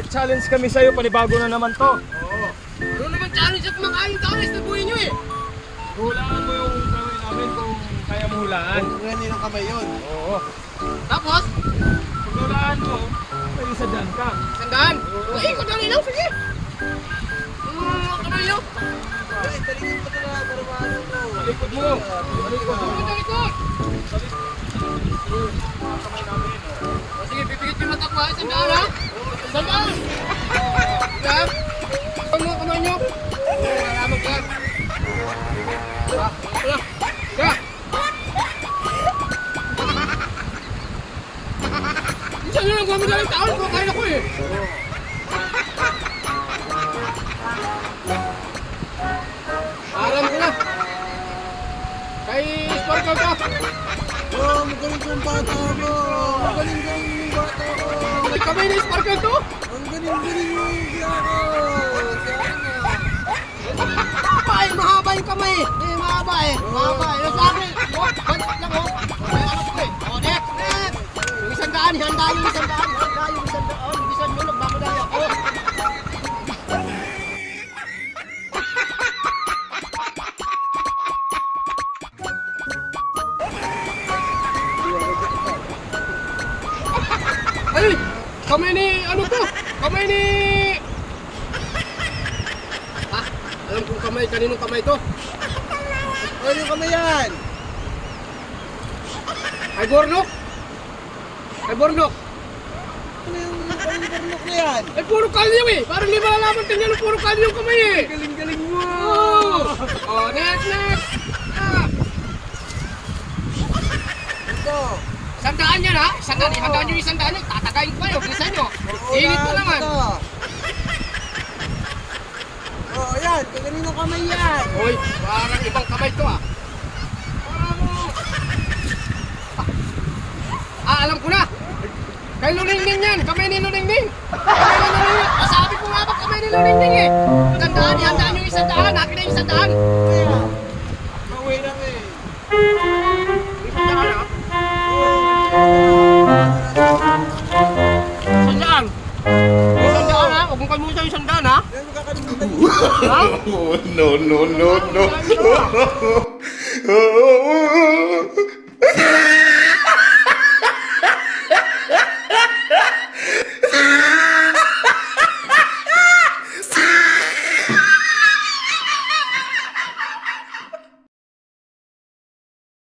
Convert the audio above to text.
nag-challenge kami sa'yo, panibago na naman to. Oo. Ano naman challenge at kumakain tao, istabuhin nyo eh. Hulaan mo yung gawin namin kung kaya mo hulaan. Ganyan ang kamay yun. Oo. Tapos, Kung hulaan mo, may isa dyan ka. sandaan. Ikot lang ilaw, sige. Kamay nyo. Ay, talingin pa talaga para maano mo. Malikod mo. Malikod mo. Ikot. Kamay namin. O sige, pipigit yung mata ko ha. Sandaan ha. Sandaan. Sandaan. Kamay nyo. Malamag ka. Wala. Kaya. Isa nyo lang gamit lang taon. Kumakain ako eh. Alam ko na. Kay Sparkle ka. Oh, magaling kong bata ko. Magaling-galing yung bata ko. May kamay na Sparkle to. Ang galing-galing yung siya ko. Ay, mahaba yung kamay. Eh, mahaba eh. Mahaba eh. Sa akin. Oh, banat lang oh. May anak ko eh. Oh, next. Yung isang daan. Handa yung isang daan. Handa yung isang daan. Oh, yung isang nyo. Nagmamadali ako. Ay! Kamay ni... Ano to? Kamay ni... Ha? Alam kong kamay. Kaninong kamay to? Ano yung kamay yan? Ay, Bornok! Ay, Bornok! Ano yung burnok na yan? Ay, puro kalyo eh! Parang di ba nalaman tingnan ng puro kalyo yung kamay eh! Galing-galing mo. Oh! Oh, next! Ah! Ito. Sandaan yan ha! Sandaan, handaan nyo yung sandaan nyo! Tatagayin ko kayo! Bilisan nyo! Init pa naman! Oh, yan. Kagaling ng kamay yan. Hoy! Parang ibang kamay to ah! Alam ko na! Kay Luningning yan! Kamay ni Luningning! Kamay ni Luningning! Masabi ko nga ba kamay ni Luningning eh! Sandaan, handaan nyo yung sandaan! Akin na yung sandaan! Kaya. Mauwi lang eh. Sandaan ah! Sandaan! Yung sandaan ha! Huwag mong kalimutan yung sandaan ha! Yan, makakalimutan Ha? Oh, no, no, no, no.